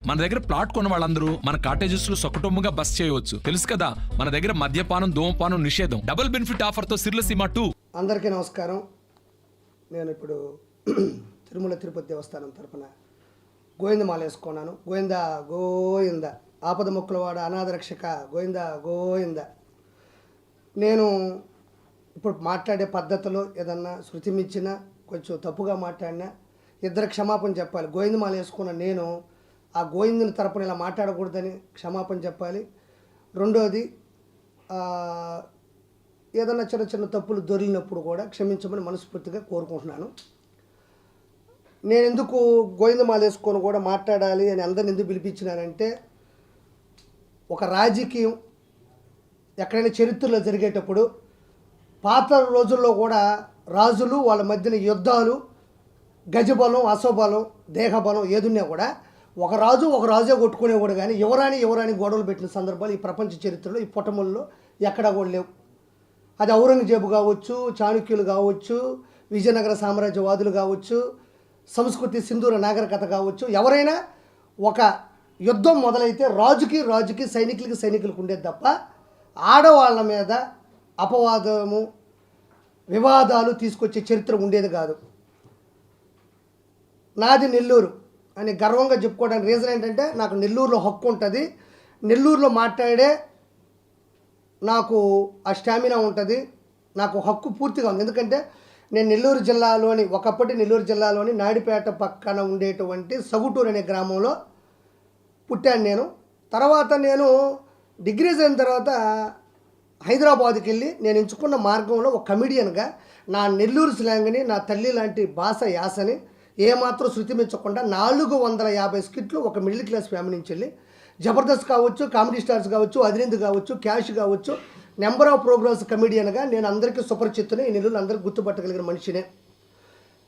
మన దగ్గర ప్లాట్ కొన్న వాళ్ళందరూ మన కాటేజెస్ లో సకుటుంబంగా బస్ చేయవచ్చు. తెలుసు కదా, మన దగ్గర మద్యపానం ధూమపానం నిషేధం. డబుల్ బెనిఫిట్ ఆఫర్ తో సిర్లసీమ 2. అందరికీ నమస్కారం. నేను ఇప్పుడు తిరుమల తిరుపతి దేవస్థానం తరపున గోవిందమాల వేసుకున్నాను. గోవింద గోవింద ఆపద మొక్కులవాడ అనాథ రక్షక గోవింద గోవింద. నేను ఇప్పుడు మాట్లాడే పద్ధతిలో ఏదన్నా శృతి మించినా కొంచెం తప్పుగా మాట్లాడినా ఇద్దరు క్షమాపణ చెప్పాలి. గోవిందమాల వేసుకున్న నేను ఆ గోవిందుని తరపున ఇలా మాట్లాడకూడదని క్షమాపణ చెప్పాలి. రెండోది ఏదన్నా చిన్న చిన్న తప్పులు దొరికినప్పుడు కూడా క్షమించమని మనస్ఫూర్తిగా కోరుకుంటున్నాను. నేను ఎందుకు గోవిందమాల వేసుకొని కూడా మాట్లాడాలి అని అందరిని ఎందుకు పిలిపించినానంటే, ఒక రాజకీయం ఎక్కడైనా చరిత్రలో జరిగేటప్పుడు పాత రోజుల్లో కూడా రాజులు వాళ్ళ మధ్యన యుద్ధాలు, గజబలం, అశ్వబలం, దేహబలం ఏదున్నా కూడా ఒక రాజే కొట్టుకునేవాడు. కానీ ఎవరాని గొడవలు పెట్టిన సందర్భాలు ఈ ప్రపంచ చరిత్రలో ఈ పొటముల్లో ఎక్కడా కూడా లేవు. అది ఔరంగజేబు కావచ్చు, చాణక్యులు కావచ్చు, విజయనగర సామ్రాజ్యవాదులు కావచ్చు, సంస్కృతి సింధూర నాగరికత కావచ్చు, ఎవరైనా ఒక యుద్ధం మొదలైతే రాజుకి సైనికులకు ఉండేది తప్ప ఆడవాళ్ళ మీద అపవాదము, వివాదాలు తీసుకొచ్చే చరిత్ర ఉండేది కాదు. నాది నెల్లూరు అని గర్వంగా చెప్పుకోవడానికి రీజన్ ఏంటంటే, నాకు నెల్లూరులో హక్కు ఉంటుంది. నెల్లూరులో మాట్లాడే నాకు ఆ స్టామినా ఉంటుంది. నాకు హక్కు పూర్తిగా ఉంది. ఎందుకంటే నేను ఒకప్పటి నెల్లూరు జిల్లాలోని నాయుడుపేట పక్కన ఉండేటువంటి సగుటూరు అనే గ్రామంలో పుట్టాను నేను. తర్వాత నేను డిగ్రీస్ అయిన తర్వాత హైదరాబాద్కి వెళ్ళి నేను ఎంచుకున్న మార్గంలో ఒక కమిడియన్గా నా నెల్లూరు స్లాంగ్ని, నా తల్లి లాంటి భాష యాసని ఏమాత్రం శృతిమించకుండా 450 స్కిట్లు ఒక మిడిల్ క్లాస్ ఫ్యామిలీ నుంచి వెళ్ళి జబర్దస్త్ కావచ్చు, కామెడీ స్టార్స్ కావచ్చు, అదిరింద్ కావచ్చు, క్యాష్ కావచ్చు, నెంబర్ ఆఫ్ ప్రోగ్రామ్స్ కమిడియన్గా నేను అందరికీ సుపరిచితునే. ఈ నెల్లూరు అందరికీ గుర్తుపట్టగలిగిన మనిషినే.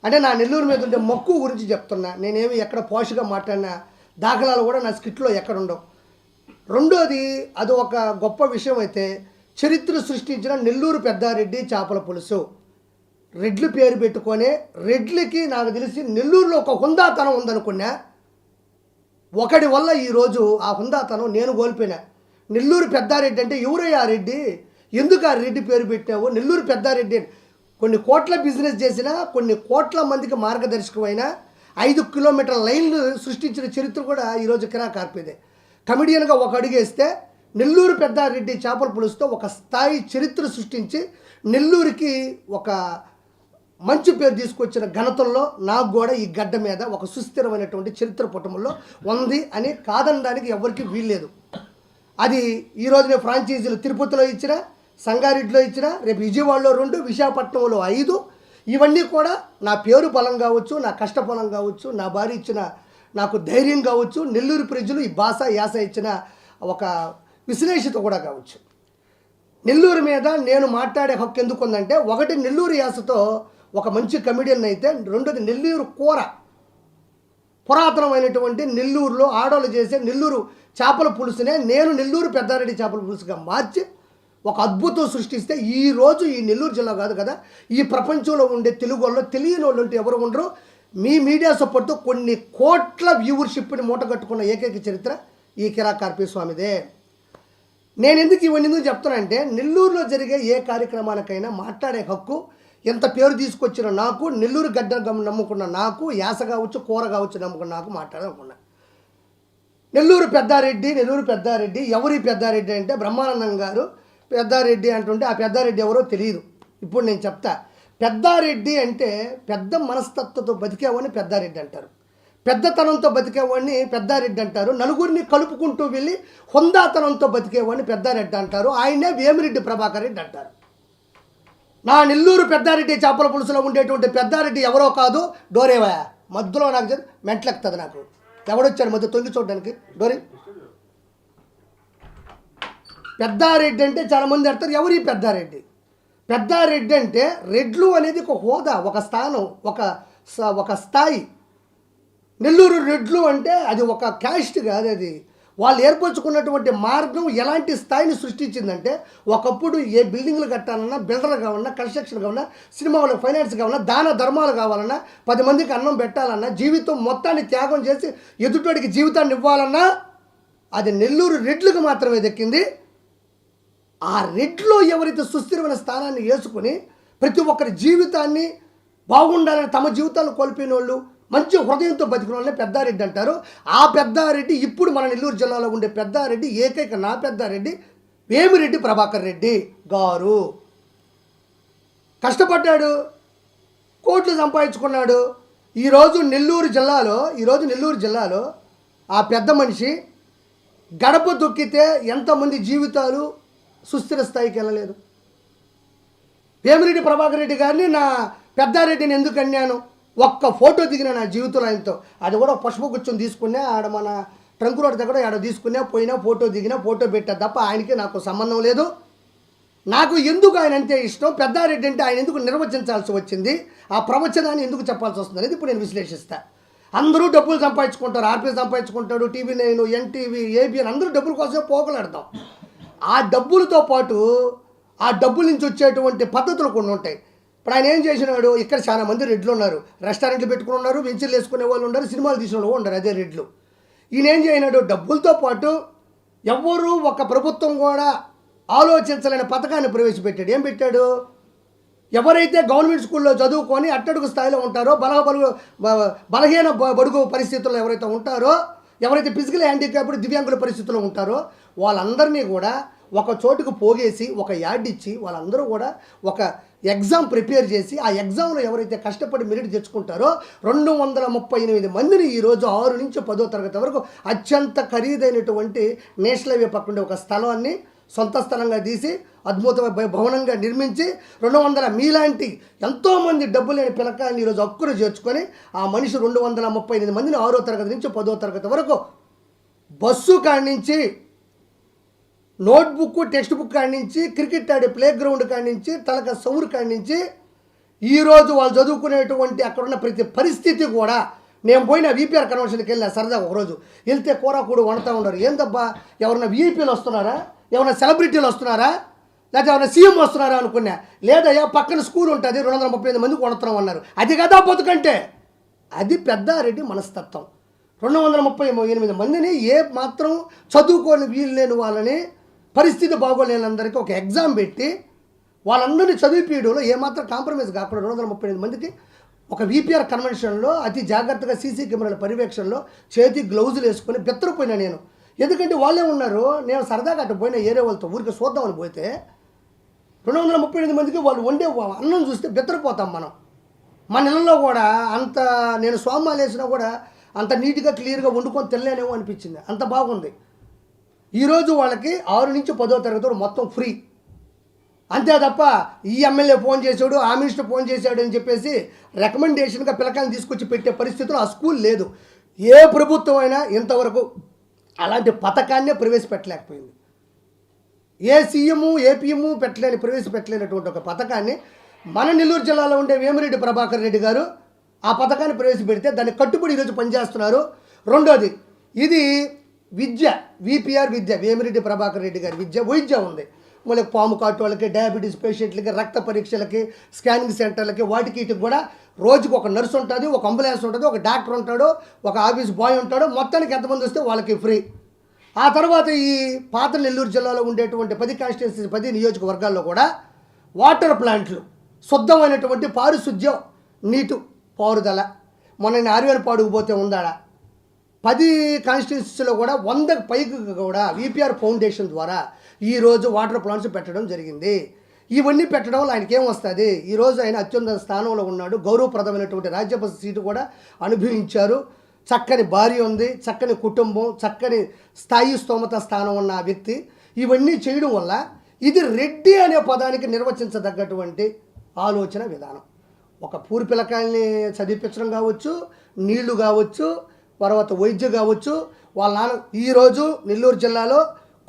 అంటే నా నెల్లూరు మీద ఉండే మక్కువ గురించి చెప్తున్నా. నేనేమి ఎక్కడ పోషగా మాట్లాడిన దాఖలాలు కూడా నా స్కిట్లో ఎక్కడుండవు. రెండోది, అది ఒక గొప్ప విషయం అయితే, చరిత్ర సృష్టించిన నెల్లూరు పెద్దారెడ్డి చేపల పులుసు, రెడ్లు పేరు పెట్టుకొని, రెడ్లకి నాకు తెలిసి నెల్లూరులో ఒక హుందాతనం ఉందనుకున్నా. ఒకడి వల్ల ఈరోజు ఆ హుందాతనం నేను కోల్పోయినా. నెల్లూరు పెద్దారెడ్డి అంటే ఎవరయ్యా రెడ్డి, ఎందుకు ఆ రెడ్డి పేరు పెట్టావు? నెల్లూరు పెద్దారెడ్డి కొన్ని కోట్ల బిజినెస్ చేసినా, కొన్ని కోట్ల మందికి మార్గదర్శకమైన 5 కిలోమీటర్ల లైన్లు సృష్టించిన చరిత్ర కూడా ఈరోజు కిరాకార్పేదే. కమిడియన్గా ఒక అడుగేస్తే నెల్లూరు పెద్దారెడ్డి చేపల పులుసుతో ఒక స్థాయి చరిత్ర సృష్టించి నెల్లూరుకి ఒక మంచి పేరు తీసుకొచ్చిన ఘనతల్లో నాకు కూడా ఈ గడ్డ మీద ఒక సుస్థిరమైనటువంటి చరిత్ర పుటముల్లో ఉంది అని కాదనడానికి ఎవరికి వీల్లేదు. అది ఈరోజు నేను ఫ్రాంచైజీలు తిరుపతిలో ఇచ్చిన, సంగారెడ్డిలో ఇచ్చిన, రేపు విజయవాడలో 2, విశాఖపట్నంలో 5. ఇవన్నీ కూడా నా పేరు బలం కావచ్చు, నా కష్టఫలం కావచ్చు, నా భార్య ఇచ్చిన నాకు ధైర్యం కావచ్చు, నెల్లూరు ప్రజలు ఈ భాష యాస ఇచ్చిన ఒక విశ్లేషత కూడా కావచ్చు. నెల్లూరు మీద నేను మాట్లాడే హక్కు ఎందుకు ఉందంటే, ఒకటి నెల్లూరు యాసతో ఒక మంచి కమెడియన్ అయితే, రెండోది నెల్లూరు కూర, పురాతనమైనటువంటి నెల్లూరులో ఆడోళ్ళు చేసే నెల్లూరు చేపల పులుసునే నేను నెల్లూరు పెద్దారెడ్డి చేపల పులుసుగా మార్చి ఒక అద్భుతం సృష్టిస్తే, ఈరోజు ఈ నెల్లూరు జిల్లా కాదు కదా, ఈ ప్రపంచంలో ఉండే తెలుగు వాళ్ళు తెలియని వాళ్ళు ఉంటే ఎవరు ఉండరు. మీ మీడియా సపోర్ట్తో కొన్ని కోట్ల వ్యూవర్షిప్ని మూటగట్టుకున్న ఏకైక చరిత్ర ఈ కిరాకార్పి స్వామిదే. నేను ఎందుకు చెప్తానంటే, నెల్లూరులో జరిగే ఏ కార్యక్రమానికైనా మాట్లాడే హక్కు ఎంత పేరు తీసుకొచ్చిన నాకు, నెల్లూరు గడ్డ నమ్ముకున్న నాకు, యాస కావచ్చు, కూర కావచ్చు నమ్ముకున్న నాకు మాట్లాడాలనుకున్నా. నెల్లూరు పెద్దారెడ్డి ఎవరి పెద్దారెడ్డి అంటే, బ్రహ్మానందం గారు పెద్దారెడ్డి అంటుంటే ఆ పెద్దారెడ్డి ఎవరో తెలియదు. ఇప్పుడు నేను చెప్తా. పెద్దారెడ్డి అంటే పెద్ద మనస్తత్వంతో బతికేవాడిని పెద్దారెడ్డి అంటారు, పెద్దతనంతో బతికేవాడిని పెద్దారెడ్డి అంటారు, నలుగురిని కలుపుకుంటూ వెళ్ళి హుందాతనంతో బతికేవాడిని పెద్దారెడ్డి అంటారు. ఆయనే వేమిరెడ్డి ప్రభాకర్ రెడ్డి అంటారు. నా నెల్లూరు పెద్దారెడ్డి చేపల పులుసులో ఉండేటువంటి పెద్దారెడ్డి ఎవరో కాదు, డోరేవా మధ్యలో నాకు మెంట్లెక్కుతుంది. నాకు ఎవడొచ్చాడు మధ్య తొంగి చూడడానికి? డోరే పెద్దారెడ్డి అంటే చాలామంది అంటారు, ఎవరి పెద్దారెడ్డి అంటే రెడ్లు అనేది ఒక హోదా, ఒక స్థానం, ఒక స్థాయి. నెల్లూరు రెడ్లు అంటే అది ఒక క్యాస్ట్ కాదు, అది వాళ్ళు ఏర్పరచుకున్నటువంటి మార్గం ఎలాంటి స్థాయిని సృష్టించిందంటే, ఒకప్పుడు ఏ బిల్డింగ్లు కట్టాలన్నా, బిల్డర్ కావాలన్నా, కన్స్ట్రక్షన్ కావాలన్నా, సినిమా వాళ్ళకి ఫైనాన్స్ కావాలన్నా, దాన ధర్మాలు కావాలన్నా, 10 మందికి అన్నం పెట్టాలన్నా, జీవితం మొత్తాన్ని త్యాగం చేసి ఎదుటోడికి జీవితాన్ని ఇవ్వాలన్నా అది నెల్లూరు రెడ్లకు మాత్రమే దక్కింది. ఆ రెడ్లో ఎవరైతే సుస్థిరమైన స్థానాన్ని వేసుకుని ప్రతి ఒక్కరి జీవితాన్ని బాగుండాలని తమ జీవితాలను కోల్పోయిన వాళ్ళు, మంచి హృదయంతో బతికిన వాళ్ళని పెద్దారెడ్డి అంటారు. ఆ పెద్దారెడ్డి ఇప్పుడు మన నెల్లూరు జిల్లాలో ఉండే పెద్దారెడ్డి, ఏకైక నా పెద్దారెడ్డి వేమిరెడ్డి ప్రభాకర్ రెడ్డి గారు. కష్టపడ్డాడు, కోట్లు సంపాదించుకున్నాడు. ఈరోజు నెల్లూరు జిల్లాలో ఆ పెద్ద మనిషి గడప దొక్కితే ఎంతమంది జీవితాలు సుస్థిర స్థాయికి వెళ్ళలేదు. వేమిరెడ్డి ప్రభాకర్ రెడ్డి గారిని నా పెద్దారెడ్డిని ఎందుకు అన్నాను? ఒక్క ఫోటో దిగిన నా జీవితంలో ఆయనతో, అది కూడా పుష్పగుచ్చం తీసుకున్నా, ఆడ మన ట్రంక్ రోడ్ దగ్గర ఆడ తీసుకున్నా, పోయినా ఫోటో దిగినా, ఫోటో పెట్టా తప్ప ఆయనకి నాకు సంబంధం లేదు. నాకు ఎందుకు ఆయన అంటే ఇష్టం, పెద్దారెడ్డి అంటే ఆయన ఎందుకు నిర్వచించాల్సి వచ్చింది, ఆ ప్రవచనాన్ని ఎందుకు చెప్పాల్సి వస్తుంది అనేది ఇప్పుడు నేను విశ్లేషిస్తాను. అందరూ డబ్బులు సంపాదించుకుంటారు, ఆర్పీ సంపాదించుకుంటాడు, TV9, NTV, ABN, అందరూ డబ్బుల కోసమే పోకలాడతాం. ఆ డబ్బులతో పాటు ఆ డబ్బుల నుంచి వచ్చేటువంటి పద్ధతులు కొన్ని ఉంటాయి. ఇప్పుడు ఆయన ఏం చేసినాడు, ఇక్కడ చాలా మంది రెడ్లు ఉన్నారు, రెస్టారెంట్లు పెట్టుకుని ఉన్నారు, వెంచర్లు వేసుకునే వాళ్ళు ఉన్నారు, సినిమాలు తీసిన వాళ్ళు ఉన్నారు, అదే రెడ్లు. ఈయన ఏం చేయనాడు, డబ్బులతో పాటు ఎవ్వరూ ఒక ప్రభుత్వం కూడా ఆలోచించలేని పథకాన్ని ప్రవేశపెట్టాడు. ఏం పెట్టాడు? ఎవరైతే గవర్నమెంట్ స్కూల్లో చదువుకొని అట్టడుగు స్థాయిలో ఉంటారో, బలహీన బడుగు పరిస్థితుల్లో ఎవరైతే ఉంటారో, ఎవరైతే ఫిజికల్ హ్యాండిక్యాప్డ్ దివ్యాంగుల పరిస్థితుల్లో ఉంటారో వాళ్ళందరినీ కూడా ఒక చోటుకు పోగేసి ఒక యాడ్ ఇచ్చి వాళ్ళందరూ కూడా ఒక ఎగ్జామ్ ప్రిపేర్ చేసి ఆ ఎగ్జామ్లో ఎవరైతే కష్టపడి మెరిట్ తెచ్చుకుంటారో 238 మందిని ఈరోజు 6 నుంచి 10వ తరగతి వరకు అత్యంత ఖరీదైనటువంటి నేషనల్ హైవే పక్కన ఒక స్థలాన్ని సొంత స్థలంగా తీసి అద్భుతమైన భవనంగా నిర్మించి 200 మీలాంటి ఎంతోమంది డబ్బు లేని పిల్లకాయని ఈరోజు హక్కును చేర్చుకొని ఆ మనిషి 238 మందిని 6వ తరగతి నుంచి 10వ తరగతి వరకు బస్సు కాడి నుంచి, నోట్బుక్ టెక్స్ట్ బుక్ కాడి నుంచి, క్రికెట్ ఆడే ప్లే గ్రౌండ్ కాడి నుంచి, తలక సౌరు కాడి నుంచి ఈరోజు వాళ్ళు చదువుకునేటువంటి అక్కడున్న ప్రతి పరిస్థితి కూడా. నేను పోయిన VPR కన్వెన్షన్కి వెళ్ళా సరదాగా ఒకరోజు, వెళ్తే కూరకూడు వండుతూ ఉన్నారు. ఏందబ్బా, ఎవరన్నా VIPలు వస్తున్నారా, ఎవరైనా సెలబ్రిటీలు వస్తున్నారా, లేకపోతే ఎవరైనా CM వస్తున్నారా అనుకున్నా. లేదయ్యా, పక్కన స్కూల్ ఉంటుంది, 238 మందికి వండుతున్నాం అన్నారు. అది కదా బతుకంటే. అది పెద్దారెడ్డి మనస్తత్వం. 238 మందిని ఏ మాత్రం చదువుకొని వీలు లేని వాళ్ళని, పరిస్థితి బాగోలేనందరికీ ఒక ఎగ్జామ్ పెట్టి వాళ్ళందరినీ చదివిపీయడంలో ఏమాత్రం కాంప్రమైజ్ కాకుండా 238 మందికి ఒక VPR కన్వెన్షన్లో అతి జాగ్రత్తగా CC కెమెరాల పర్యవేక్షణలో చేతి గ్లౌజులు వేసుకొని బెత్తరపోయినా నేను. ఎందుకంటే వాళ్ళే ఉన్నారు, నేను సరదాగా అటు పోయిన ఏరే వాళ్ళతో ఊరికి చూద్దామని పోతే 238 మందికి వాళ్ళు వండే అన్నం చూస్తే బెత్తరపోతాం మనం. మన ఇళ్ళలో కూడా అంత, నేను స్వామాలు వేసినా కూడా అంత నీట్గా క్లియర్గా వండుకొని తెల్లేనేమో అనిపించింది, అంత బాగుంది. ఈరోజు వాళ్ళకి 6 నుంచి 10వ తరగతి మొత్తం ఫ్రీ. అంతే తప్ప ఈ ఎమ్మెల్యే ఫోన్ చేశాడు, ఆ మినిస్టర్ ఫోన్ చేశాడు అని చెప్పేసి రికమెండేషన్గా పిల్లకాయలు తీసుకొచ్చి పెట్టే పరిస్థితులు ఆ స్కూల్ లేదు. ఏ ప్రభుత్వం అయినా ఇంతవరకు అలాంటి పథకాన్నే ప్రవేశపెట్టలేకపోయింది. ఏ CM, APM ప్రవేశపెట్టలేనటువంటి ఒక పథకాన్ని మన నెల్లూరు జిల్లాలో ఉండే వేమిరెడ్డి ప్రభాకర్ రెడ్డి గారు ఆ పథకాన్ని ప్రవేశపెడితే దాన్ని కట్టుబడి ఈరోజు పనిచేస్తున్నారు. రెండోది, ఇది విద్య, VPR విద్య, వేమిరెడ్డి ప్రభాకర్ రెడ్డి గారి వైద్య ఉంది. మళ్ళీ పాము కాటు వాళ్ళకి, డయాబెటీస్ పేషెంట్లకి, రక్త పరీక్షలకి, స్కానింగ్ సెంటర్లకి, వాటికి వీటికి కూడా రోజుకు ఒక నర్సు ఉంటుంది, ఒక అంబులెన్స్ ఉంటుంది, ఒక డాక్టర్ ఉంటాడు, ఒక ఆఫీస్ బాయ్ ఉంటాడు. మొత్తానికి ఎంతమంది వస్తే వాళ్ళకి ఫ్రీ. ఆ తర్వాత ఈ పాత నెల్లూరు జిల్లాలో ఉండేటువంటి 10 కాన్స్టిట్యున్సీ 10 నియోజకవర్గాల్లో కూడా వాటర్ ప్లాంట్లు, శుద్ధమైనటువంటి పారిశుద్ధ్యం, నీటు పారుదల. మొన్న నేను ఆర్వేలపాడుకు పోతే ఉందాడా 10 కాన్స్టిట్యున్సీలో కూడా 100కి పైకి కూడా VPR ఫౌండేషన్ ద్వారా ఈరోజు వాటర్ ప్లాంట్స్ పెట్టడం జరిగింది. ఇవన్నీ పెట్టడం వల్ల ఆయనకి ఏం వస్తుంది? ఈరోజు ఆయన అత్యున్నత స్థానంలో ఉన్నాడు, గౌరవప్రదమైనటువంటి రాజ్యసభ సీటు కూడా అనుభవించారు, చక్కని భార్య ఉంది, చక్కని కుటుంబం, చక్కని స్థాయి స్తోమత స్థానం ఉన్న ఆ వ్యక్తి. ఇవన్నీ చేయడం వల్ల ఇది రెడ్డి అనే పదానికి నిర్వచించదగ్గటువంటి ఆలోచన విధానం. ఒక పూరి పిల్లకాయల్ని చదివించడం కావచ్చు, నీళ్లు కావచ్చు, తర్వాత వైద్యం కావచ్చు. వాళ్ళ నాన్న ఈరోజు నెల్లూరు జిల్లాలో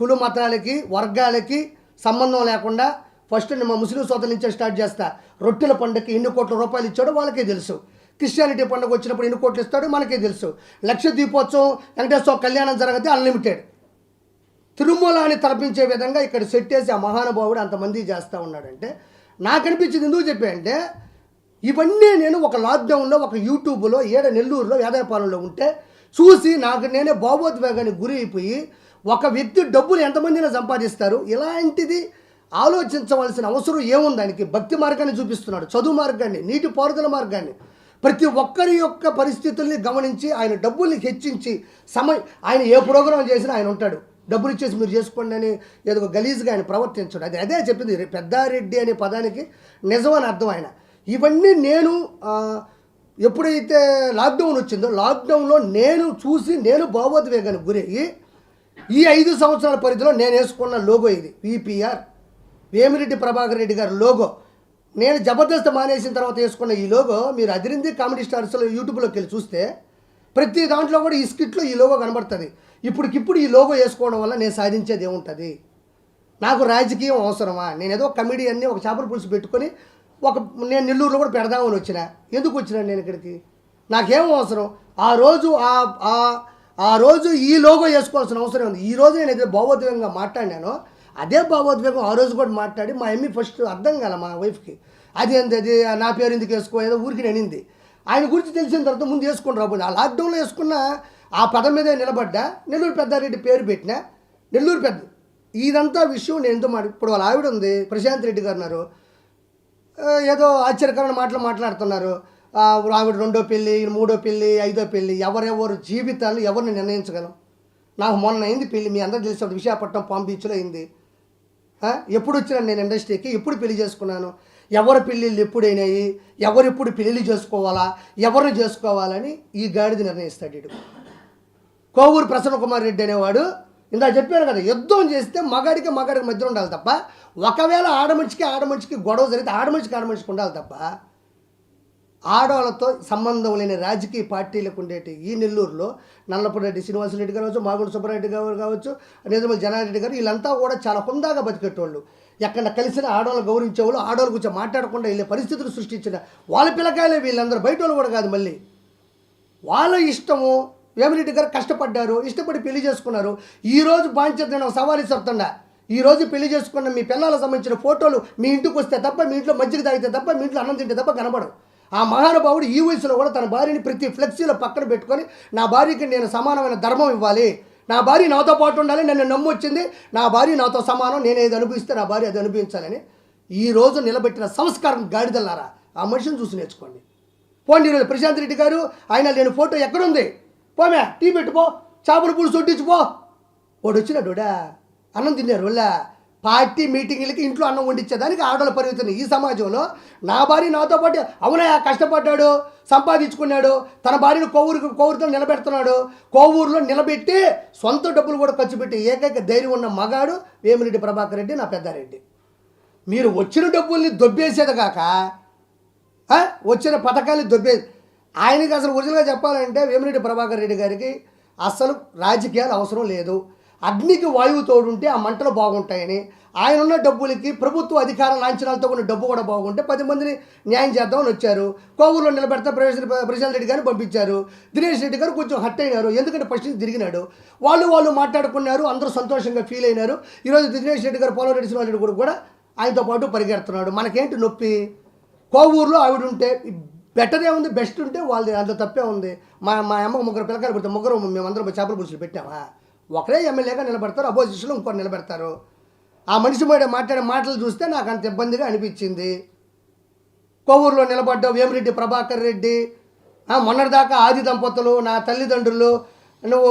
కుల మతాలకి, వర్గాలకి సంబంధం లేకుండా ఫస్ట్ మా ముస్లిం సోదరుల నుంచే స్టార్ట్ చేస్తా. రొట్టెల పండుగకి ఎన్ని కోట్ల రూపాయలు ఇచ్చాడో వాళ్ళకే తెలుసు. క్రిస్టియానిటీ పండుగ వచ్చినప్పుడు ఎన్ని కోట్లు ఇస్తాడో మనకే తెలుసు. లక్ష దీపోత్సవం, వెంకటేశ్వర కళ్యాణం జరిగితే అన్లిమిటెడ్. తిరుమలని తలపించే విధంగా ఇక్కడ సెట్ చేసి ఆ మహానుభావుడు అంతమంది చేస్తూ ఉన్నాడంటే నాకు అనిపించింది ఎందుకు చెప్పా అంటే ఇవన్నీ నేను ఒక లాక్డౌన్లో ఒక యూట్యూబ్లో నెల్లూరులో వేదాయపాలెంలో ఉంటే చూసి నాకు నేనే భావోద్వేగానికి గురి అయిపోయి ఒక వ్యక్తి డబ్బులు ఎంతమందినా సంపాదిస్తారు, ఇలాంటిది ఆలోచించవలసిన అవసరం ఏముంది? దానికి భక్తి మార్గాన్ని చూపిస్తున్నాడు, చదువు మార్గాన్ని, నీటి పారుదల మార్గాన్ని, ప్రతి ఒక్కరి యొక్క పరిస్థితుల్ని గమనించి ఆయన డబ్బుల్ని హెచ్చించి ఆయన ఏ ప్రోగ్రాం చేసినా ఆయన ఉంటాడు, డబ్బులు ఇచ్చేసి మీరు చేసుకోండి అని ఏదో గలీజ్గా ఆయన ప్రవర్తించడు. అదే చెప్పింది పెద్దారెడ్డి అనే పదానికి నిజమని అర్థం ఆయన. ఇవన్నీ నేను ఎప్పుడైతే లాక్డౌన్ వచ్చిందో లాక్డౌన్లో నేను చూసి నేను భావోద్వేగానికి గురయ్యి ఈ 5 సంవత్సరాల పరిధిలో నేను వేసుకున్న లోగో ఇది విపిఆర్ వేమిరెడ్డి ప్రభాకర్ రెడ్డి గారి లోగో. నేను జబర్దస్త్ మానేసిన తర్వాత వేసుకున్న ఈ లోగో మీరు అదిరింది కామెడీ స్టార్స్లో యూట్యూబ్లోకి వెళ్ళి చూస్తే ప్రతి దాంట్లో కూడా ఈ స్కిట్లో ఈ లోగో కనబడుతుంది. ఇప్పటికిప్పుడు ఈ లోగో వేసుకోవడం వల్ల నేను సాధించేది ఏముంటుంది? నాకు రాజకీయం అవసరమా? నేను ఏదో కమెడియన్ని ఒక చేపల పులుసు పెట్టుకొని నేను నెల్లూరులో కూడా పెడదామని వచ్చిన. ఎందుకు వచ్చినా నేను ఇక్కడికి? నాకేం అవసరం? ఆ రోజు ఈ లోగో వేసుకోవాల్సిన అవసరం ఉంది. ఈ రోజు నేను ఏదైతే భావోద్వేగంగా మాట్లాడినానో అదే భావోద్వేగం ఆ రోజు కూడా మాట్లాడి మా ఎమ్మి ఫస్ట్ అర్థం కాల మా వైఫ్కి అది నా పేరు ఎందుకు వేసుకో ఏదో ఊరికి నేనింది. ఆయన గురించి తెలిసిన తర్వాత ముందు వేసుకొని రాబోదు. ఆ లాక్డౌన్లో వేసుకున్న ఆ పదం మీదే నిలబడ్డా, నెల్లూరు పెద్దారెడ్డి పేరు పెట్టినా, నెల్లూరు పెద్ద ఇదంతా విషయం నేను ఎంతో ఇప్పుడు వాళ్ళ ఆవిడ ఉంది ప్రశాంత్ రెడ్డి గారు ఉన్నారు, ఏదో ఆశ్చర్యకరమైన మాటలు మాట్లాడుతున్నారు. ఆవిడ 2వ పెళ్ళి, 3వ పెళ్ళి, 5వ పెళ్ళి, ఎవరెవరు జీవితాలు ఎవరిని నిర్ణయించగలం? నాకు మొన్న అయింది పెళ్ళి, మీ అందరూ తెలిసిన విశాఖపట్నం పామ్ బీచ్లో అయింది. ఎప్పుడు వచ్చినాను నేను ఇండస్ట్రీకి, ఎప్పుడు పెళ్లి చేసుకున్నాను, ఎవరి పెళ్ళిళ్ళు ఎప్పుడైనాయి, ఎవరెప్పుడు పెళ్ళిళ్ళు చేసుకోవాలా, ఎవరిని చేసుకోవాలని ఈ గాడిద నిర్ణయిస్తాడు వీడు. కోవూరు ప్రసన్న కుమార్ రెడ్డి అనేవాడు ఇందా చెప్పాను కదా, యుద్ధం చేస్తే మగాడికి మధ్య ఉండాలి తప్ప, ఒకవేళ ఆడమనిషికి గొడవ జరిగితే ఆడమనిషికి ఉండాలి తప్ప ఆడవాళ్ళతో సంబంధం లేని రాజకీయ పార్టీలకు ఉండేటి ఈ నెల్లూరులో నల్లపురెడ్డి శ్రీనివాసరెడ్డి గారు కావచ్చు, మాగుంట సుబ్బారెడ్డి గారు కావచ్చు, నిజమల జనారెడ్డి గారు, వీళ్ళంతా కూడా చాలా హుందాగా బతికేటోళ్ళు. ఎక్కడ కలిసిన ఆడవాళ్ళు గౌరవించేవాళ్ళు, ఆడవాళ్ళ గురించి మాట్లాడకుండా వెళ్ళే పరిస్థితులు సృష్టించిన వాళ్ళ పిల్లకాయలే వీళ్ళందరూ, బయట వాళ్ళు కూడా కాదు. మళ్ళీ వాళ్ళ ఇష్టము. వేమిరెడ్డి గారు కష్టపడ్డారు, ఇష్టపడి పెళ్లి చేసుకున్నారు. ఈరోజు బాధ్యత నేను సవాలు చెప్తుండా, ఈరోజు పెళ్లి చేసుకున్న మీ పిల్లలకు సంబంధించిన ఫోటోలు మీ ఇంటికి వస్తే తప్ప, మీ ఇంట్లో మజ్జిగ తాగితే తప్ప, మీ ఇంట్లో అన్నం తింటే తప్ప కనబడవు. ఆ మహానుభావుడు ఈ వయసులో కూడా తన భార్యని ప్రతి ఫ్లెక్సీలో పక్కన పెట్టుకొని నా భార్యకి నేను సమానమైన ధర్మం ఇవ్వాలి, నా భార్య నాతో పాటు ఉండాలి, నన్ను నమ్మొచ్చింది, నా భార్య నాతో సమానం, నేను ఏది అనుభవిస్తే నా భార్య అది అనుభవించాలని ఈరోజు నిలబెట్టిన సంస్కారం గాడిదల్లారా, ఆ మనిషిని చూసి నేర్చుకోండి. పోండి. ఈరోజు ప్రశాంత్ రెడ్డి గారు ఆయన లేని ఫోటో ఎక్కడుంది? పోమే టీ పెట్టుపో, చేపల పులుసు వడ్డించుపో. వాడు వచ్చినాడుడా అన్నం తిన్నారు వాళ్ళ పార్టీ మీటింగ్లకి ఇంట్లో అన్నం వండించేదానికి ఆడవాళ్ళు పరిమితం. ఈ సమాజంలో నా భార్య నాతో పాటు అవునయా కష్టపడ్డాడు, సంపాదించుకున్నాడు, తన భార్యను కోవూరుతో నిలబెడుతున్నాడు, కోవూరులో నిలబెట్టి సొంత డబ్బులు కూడా ఖర్చు పెట్టి ఏకైక ధైర్యం ఉన్న మగాడు వేమిరెడ్డి ప్రభాకర్ రెడ్డి, నా పెద్దారెడ్డి. మీరు వచ్చిన డబ్బుల్ని దొబ్బేసేది కాక వచ్చిన పథకాన్ని దొబ్బేది. ఆయనకి అసలు ఒరిజినల్గా చెప్పాలంటే వేమిరెడ్డి ప్రభాకర్ రెడ్డి గారికి అసలు రాజకీయాలు అవసరం లేదు. అగ్నికి వాయువు తోడుంటే ఆ మంటలు బాగుంటాయని, ఆయన ఉన్న డబ్బులకి ప్రభుత్వ అధికార లాంఛనాలతో కొన్ని డబ్బు కూడా బాగుంటే 10 మందిని న్యాయం చేద్దామని వచ్చారు. కోవూరులో నిలబెడతా ప్రశాంత్ రెడ్డి గారిని పంపించారు. దినేష్ రెడ్డి గారు కొంచెం హట్ అయినారు, ఎందుకంటే ఫస్ట్ నుంచి తిరిగినాడు. వాళ్ళు మాట్లాడుకున్నారు, అందరూ సంతోషంగా ఫీల్ అయినారు. ఈరోజు దినేష్ రెడ్డి గారు పోలవరెడ్డి శ్రీనివాసరెడ్డి కూడా ఆయనతో పాటు పరిగెడుతున్నాడు. మనకేంటి నొప్పి? కోవూరులో ఆవిడ ఉంటే బెటర్ ఏముంది, బెస్ట్ ఉంటే వాళ్ళది, అందులో తప్పే ఉంది. మా అమ్మకు 3 పిల్లకాయలు పెడతాం, ముగ్గురు మేమందరం చేపల పులుసులు పెట్టామా? ఒకరే ఎమ్మెల్యేగా నిలబెడతారు, అపోజిషన్లో ఇంకోటి నిలబెడతారు. ఆ మనిషి మాట్లాడే మాటలు చూస్తే నాకు అంత ఇబ్బందిగా అనిపించింది. కోవూరులో నిలబడ్డ వేమిరెడ్డి ప్రభాకర్ రెడ్డి, మొన్నటిదాకా ఆది దంపతులు, నా తల్లిదండ్రులు, నువ్వు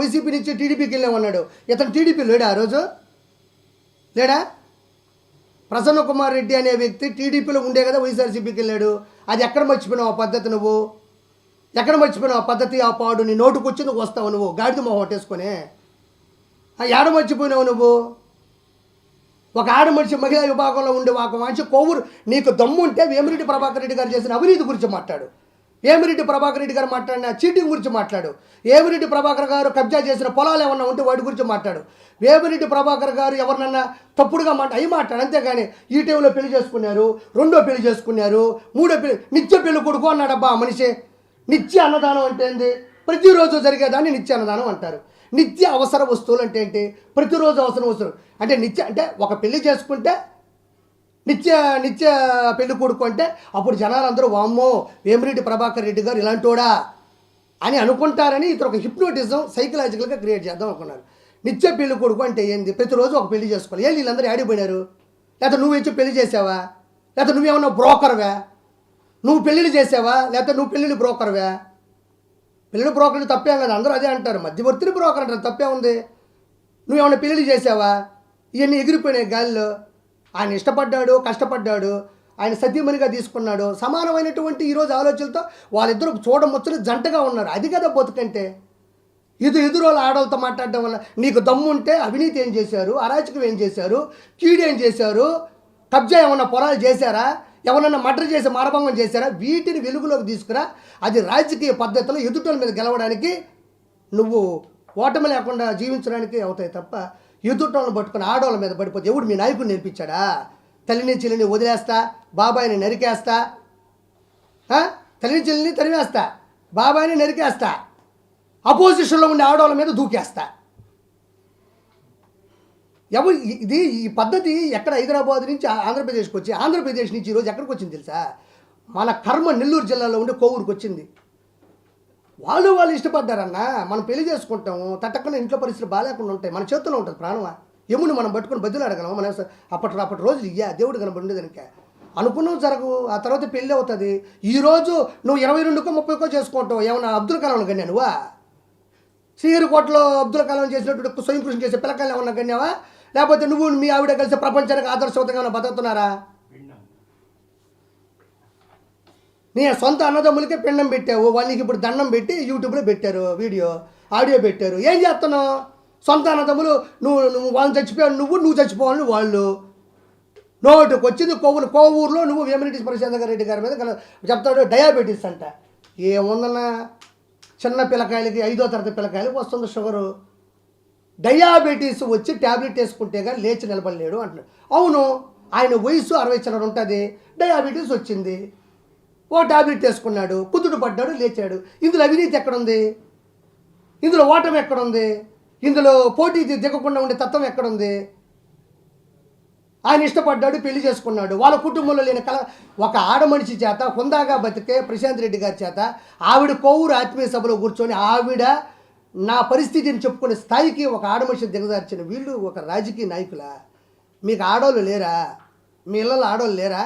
వైసీపీ నుంచి టీడీపీకి వెళ్ళామన్నాడు. ఇతను టీడీపీ లేడా? ఆ రోజు లేడా? ప్రసన్న కుమార్ రెడ్డి అనే వ్యక్తి టీడీపీలో ఉండే కదా వైఎస్ఆర్సీపీకి వెళ్ళాడు. అది ఎక్కడ మర్చిపోయినావు ఆ పద్ధతి? నువ్వు ఎక్కడ మర్చిపోయినావు ఆ పద్ధతి? ఆ పాడు నీ నోటుకు వచ్చి నువ్వు వస్తావు, నువ్వు గాడిద మొహం కొట్టేసుకొని ఏడ మర్చిపోయినావు నువ్వు? ఒక ఆడమనిషి మహిళా విభాగంలో ఉండే ఒక మనిషి కోవూరు, నీకు దమ్ము ఉంటే వేమిరెడ్డి ప్రభాకర్ రెడ్డి గారు చేసిన అవినీతి గురించి మాట్లాడు. వేమిరెడ్డి ప్రభాకర్ రెడ్డి గారు మాట్లాడిన చీటింగ్ గురించి మాట్లాడు. వేమిరెడ్డి ప్రభాకర్ గారు కబ్జా చేసిన పొలాలు ఏమన్నా ఉంటే వాటి గురించి మాట్లాడు. వేమిరెడ్డి ప్రభాకర్ గారు ఎవరినన్నా తప్పుడుగా మాట్లాడు. అంతేగాని ఈ టైంలో పెళ్లి చేసుకున్నారు, 2వ పెళ్లి చేసుకున్నారు, 3వ పెళ్లి, నిత్య పెళ్లి కొడుకు అన్నాడబ్బా ఆ మనిషి. నిత్య అన్నదానం అంటే ఏంది? ప్రతిరోజు జరిగేదాన్ని నిత్య అన్నదానం అంటారు. నిత్య అవసర వస్తువులు అంటే ఏంటి? ప్రతిరోజు అవసర వస్తువులు అంటే నిత్య అంటే ఒక పెళ్లి చేసుకుంటే నిత్య నిత్య పెళ్లి కొడుకు అంటే అప్పుడు జనాలందరూ వామ్మో వేమిరెడ్డి ప్రభాకర్ రెడ్డి గారు ఇలాంటోడా అని అనుకుంటారని ఇతను ఒక హిప్నోటిజం సైకలాజికల్గా క్రియేట్ చేద్దాం అనుకున్నారు. నిత్య పెళ్లి కొడుకు అంటే ఏంది? ప్రతిరోజు ఒక పెళ్లి చేసుకోవాలి. ఏ వీళ్ళందరూ ఆడిపోయినారు? లేకపోతే నువ్వు వచ్చి పెళ్లి చేసావా? లేకపోతే నువ్వేమన్నా బ్రోకర్వా? నువ్వు పెళ్ళిళ్ళు చేసావా? లేకపోతే నువ్వు పెళ్ళిళ్ళు బ్రోకర్వా? పెళ్ళిళ్ళు బ్రోకర్లు తప్పేం కదా, అందరూ అదే అంటారు. మధ్యవర్తిని బ్రోకర్ అంటారు, తప్పే ఉంది. నువ్వేమన్నా పెళ్ళిళ్ళు చేసావా? ఇవన్నీ ఎగిరిపోయినాయి గాలిలో. ఆయన ఇష్టపడ్డాడు, కష్టపడ్డాడు, ఆయన సతీమణిగా తీసుకున్నాడు. సమానమైనటువంటి ఈరోజు ఆలోచనలతో వాళ్ళిద్దరూ చూడముచ్చని జంటగా ఉన్నారు. అది కదా బతుకంటే. ఎదురోళ్ళ ఆడవాళ్ళతో మాట్లాడడం వల్ల నీకు దమ్ముంటే అవినీతి ఏం చేశారు, అరాచకం ఏం చేశారు, కీడు ఏం చేశారు, కబ్జా ఏమన్నా పొలాలు చేశారా, ఎవరన్నా మర్డర్ చేసి మానభంగం చేశారా? వీటిని వెలుగులోకి తీసుకురా. అది రాజకీయ పద్ధతిలో ఎదుటోళ్ళ మీద గెలవడానికి, నువ్వు ఓటమి లేకుండా జీవించడానికి అవుతాయి తప్ప ఎదుటోళ్ళని పట్టుకుని ఆడవాళ్ళ మీద పడిపోతే ఎవడు మీ నాయకుడు నేర్పించాడా? తల్లిని చెల్లిని వదిలేస్తా, బాబాయిని నరికేస్తా, తల్లిని చెల్లిని తరివేస్తా, బాబాయిని నరికేస్తా, అపోజిషన్లో ఉండే ఆడవాళ్ళ మీద దూకేస్తా. ఎవరు ఇది? ఈ పద్ధతి ఎక్కడ హైదరాబాద్ నుంచి ఆంధ్రప్రదేశ్కి వచ్చి, ఆంధ్రప్రదేశ్ నుంచి ఈరోజు ఎక్కడికి వచ్చింది తెలుసా? మన కర్మ నెల్లూరు జిల్లాలో ఉండే కోవూరుకి వచ్చింది. వాళ్ళు ఇష్టపడ్డారన్నా. మనం పెళ్లి చేసుకుంటాము, తట్టకుండా ఇంట్లో పరిస్థితులు బాగాలేకుండా ఉంటాయి. మన చేతుల్లో ఉంటుంది ప్రాణమా. ఎముని మనం పట్టుకొని బదులు అడగలము. మన అప్పటి రోజులు దేవుడు కనబడి దానిక అనుకున్నావు జరగు. ఆ తర్వాత పెళ్ళి అవుతుంది. ఈరోజు నువ్వు 22కో 30కో చేసుకుంటావు. ఏమన్నా అబ్దుల్ కలాం గన్యా నువ్వా? శ్రీహరికోటలో అబ్దుల్ కలాం చేసినటువంటి స్వయం కృషి చేసే పిల్లకాయలు ఏమన్నా గన్యావా? లేకపోతే నువ్వు మీ ఆవిడ కలిసి ప్రపంచానికి ఆదర్శవంతంగా ఏమైనా బతుకుతున్నారా? నీ సొంత అన్నదమ్ములకే పిండం పెట్టావు. వాళ్ళకి ఇప్పుడు దండం పెట్టి యూట్యూబ్లో పెట్టారు, ఆడియో పెట్టారు. ఏం చేస్తున్నావు? సొంత అన్నదమ్ములు నువ్వు వాళ్ళని చచ్చిపోయావు, నువ్వు చచ్చిపోవాలని వాళ్ళు. నోటుకు వచ్చింది కోవూరులో నువ్వు వేమిరెడ్డి ప్రశాంత్ రెడ్డి గారి మీద చెప్తాడు డయాబెటీస్ అంట. ఏముందన్నా, చిన్న పిల్లకాయలకి 5వ తరగతి పిల్లకాయలకి వస్తుంది షుగరు. డయాబెటీస్ వచ్చి ట్యాబ్లెట్ వేసుకుంటే కానీ లేచి నిలబడలేడు అంటున్నాడు. అవును, ఆయన వయసు 60 చిల్లర ఉంటుంది, డయాబెటీస్ వచ్చింది, ఓ ట్యాబ్లెట్ వేసుకున్నాడు, కుదుడు పడ్డాడు, లేచాడు. ఇందులో అవినీతి ఎక్కడుంది? ఇందులో ఓటమి ఎక్కడుంది? ఇందులో పోటీ దిగకుండా ఉండే తత్వం ఎక్కడుంది? ఆయన ఇష్టపడ్డాడు, పెళ్లి చేసుకున్నాడు. వాళ్ళ కుటుంబంలో లేని ఒక ఆడమనిషి చేత హుందాగా బతికే ప్రశాంత్ రెడ్డి గారి చేత ఆవిడ కోవూరు ఆత్మీయ సభలో కూర్చొని ఆవిడ నా పరిస్థితిని చెప్పుకునే స్థాయికి ఒక ఆడమనిషిని దిగజార్చిన వీళ్ళు ఒక రాజకీయ నాయకులా? మీకు ఆడవాళ్ళు లేరా? మీ ఇళ్ళలో ఆడవాళ్ళు లేరా?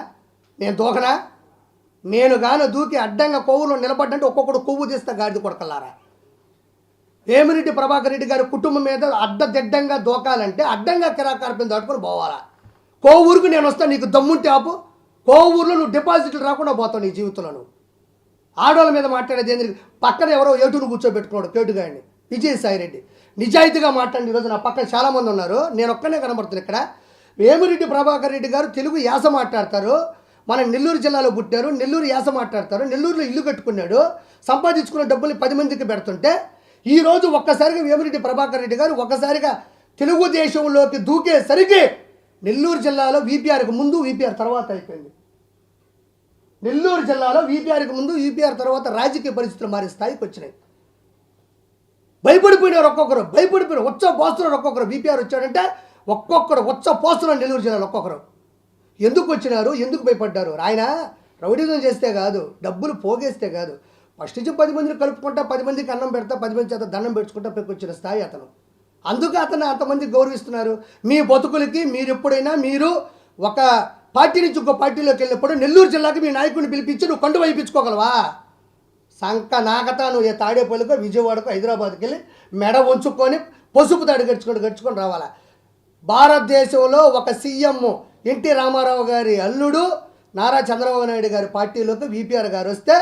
నేను దూకనా? నేను గాను దూకి అడ్డంగా కోవూరులో నిలబడ్డంటే ఒక్కొక్కడు కొవ్వు తీస్తా గాడిద కొడకల్లారా. వేమిరెడ్డి ప్రభాకర్ రెడ్డి గారి కుటుంబం మీద అడ్డదిడ్డంగా దూకాలంటే అడ్డంగా కిరాకారపైన దాటుకొని పోవాలా. కోవూరుకు నేను వస్తాను, నీకు దమ్ముంటే ఆపు. కోవూరులో నువ్వు డిపాజిట్లు రాకుండా పోతావు నీ జీవితంలో. నువ్వు ఆడవాళ్ళ మీద మాట్లాడేది ఏంటి? పక్కన ఎవరో ఏటును కూర్చోబెట్టుకున్నాడు కేటుగాడిని, విజయసాయి రెడ్డి. నిజాయితీగా మాట్లాడి ఈరోజు నా పక్కన చాలామంది ఉన్నారు, నేను ఒక్కనే కనబడుతున్నాను ఇక్కడ. వేమిరెడ్డి ప్రభాకర్ రెడ్డి గారు తెలుగు యాస మాట్లాడతారు. మన నెల్లూరు జిల్లాలో పుట్టారు, నెల్లూరు యాస మాట్లాడతారు, నెల్లూరులో ఇల్లు కట్టుకున్నాడు, సంపాదించుకున్న డబ్బులు 10 మందికి పెడుతుంటే ఈరోజు ఒక్కసారిగా వేమిరెడ్డి ప్రభాకర్ రెడ్డి గారు ఒక్కసారిగా తెలుగుదేశంలోకి దూకేసరికి నెల్లూరు జిల్లాలో వీపీఆర్కి ముందు వీపీఆర్ తర్వాత అయిపోయింది. నెల్లూరు జిల్లాలో వీపీఆర్కి ముందు వీపీఆర్ తర్వాత రాజకీయ పరిస్థితులు మారే స్థాయికి వచ్చినాయి. భయపడిపోయినారు ఒక్కొక్కరు, ఉచ్చ పోస్తున్నారు ఒక్కొక్కరు. వీపీఆర్ వచ్చాడంటే ఒక్కొక్కరు ఉచ్చ పోస్తున్నారు నెల్లూరు జిల్లాలో ఒక్కొక్కరు. ఎందుకు వచ్చినారు, ఎందుకు భయపడ్డారు? ఆయన రౌడీజం చేస్తే కాదు, డబ్బులు పోగేస్తే కాదు, ఫస్ట్ నుంచి 10 మందిని కలుపుకుంటా, 10 మందికి అన్నం పెడతా, 10 మంది చేత దండం పెట్టుకుంటా పెక్కొచ్చిన స్థాయి అతను. అందుకు అతను అంతమంది గౌరవిస్తున్నారు. మీ బతుకులకి మీరు ఎప్పుడైనా మీరు ఒక పార్టీ నుంచి ఇంకో పార్టీలోకి వెళ్ళినప్పుడు నెల్లూరు జిల్లాకి మీ నాయకుడిని పిలిపించి నువ్వు కండు వైపించుకోగలవా? సంక నాకతా నువ్వు తాడేపల్లికో విజయవాడకో హైదరాబాద్కి వెళ్ళి మెడ ఉంచుకొని పసుపు తాడు గడుచుకొని రావాలా. భారతదేశంలో ఒక సీఎం ఎన్టీ రామారావు గారి అల్లుడు నారా చంద్రబాబు నాయుడు గారి పార్టీలోకి వీపీఆర్ గారు వస్తే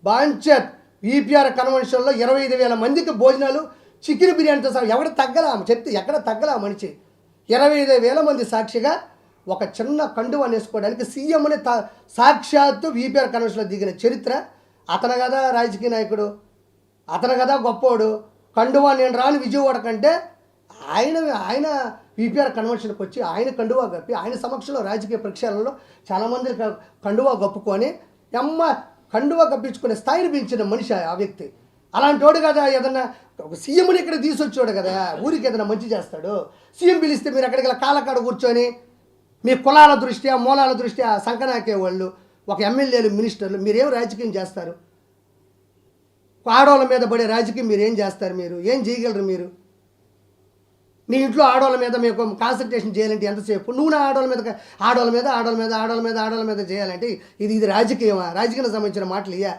బాంచత్ వీపీఆర్ కన్వెన్షన్లో 25,000 మందికి భోజనాలు, చికెన్ బిర్యానీతో సహా ఎవడ తగ్గల ఆమె చెప్తే ఎక్కడ తగ్గల ఆ మనిషి. 25,000 మంది సాక్షిగా ఒక చిన్న కండువా వేసుకోవడానికి సీఎంని సాక్షాత్తు వీపీఆర్ కన్వెన్షన్లో దిగిన చరిత్ర. అతను కదా రాజకీయ నాయకుడు, అతను కదా గొప్పోడు. కండువా నేను రాని విజయవాడ కంటే ఆయన వీపీఆర్ కన్వెన్షన్కి వచ్చి ఆయన కండువా కప్పి ఆయన సమక్షంలో రాజకీయ ప్రక్షాళనలో చాలామంది కండువా కప్పుకొని కండువా కప్పించుకునే స్థాయిని పెంచిన మనిషి ఆ వ్యక్తి. అలాంటి వాడు కదా ఏదన్నా ఒక సీఎంని ఇక్కడ తీసుకొచ్చాడు కదా, ఊరికి ఏదైనా మంచి చేస్తాడు. సీఎం పిలిస్తే మీరు అక్కడికి కాలకాడ కూర్చొని మీ కులాల దృష్ట్యా మూలాల దృష్ట్యా సంకనాకే వాళ్ళు ఒక ఎమ్మెల్యేలు మినిస్టర్లు మీరేం రాజకీయం చేస్తారు? ఆడవాళ్ళ మీద పడే రాజకీయం మీరు ఏం చేస్తారు? మీరు ఏం చేయగలరు? మీరు నీ ఇంట్లో ఆడవాళ్ళ మీద మీకు కాన్సన్ట్రేషన్ చేయాలంటే ఎంతసేపు? నువ్వు నా ఆడవాళ్ళ మీద చేయాలంటే ఇది రాజకీయమా? రాజకీయానికి సంబంధించిన మాటలు ఇయ్యా?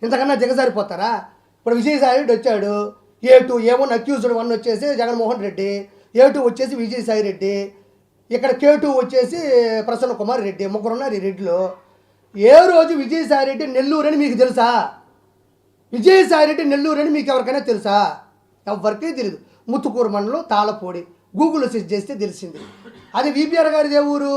ఇంతకన్నా దిగజారిపోతారా? ఇప్పుడు విజయసాయి రెడ్డి వచ్చాడు, A2 A1 అక్యూజ్డ్ 1 వచ్చేసి జగన్మోహన్ రెడ్డి, A2 వచ్చేసి విజయసాయి రెడ్డి, ఇక్కడ K2 వచ్చేసి ప్రసన్న కుమార్ రెడ్డి, ముగ్గురు ఉన్నారు ఈ రెడ్డిలో. ఏ రోజు విజయసాయి రెడ్డి నెల్లూరు అని మీకు తెలుసా? విజయసాయి రెడ్డి నెల్లూరు అని మీకు ఎవరికైనా తెలుసా? ఎవరికీ తెలియదు. ముత్తుకూరు మండలం తాళపూడి గూగుల్లో సెర్చ్ చేస్తే తెలిసింది. అది VPR గారిది ఏ ఊరు?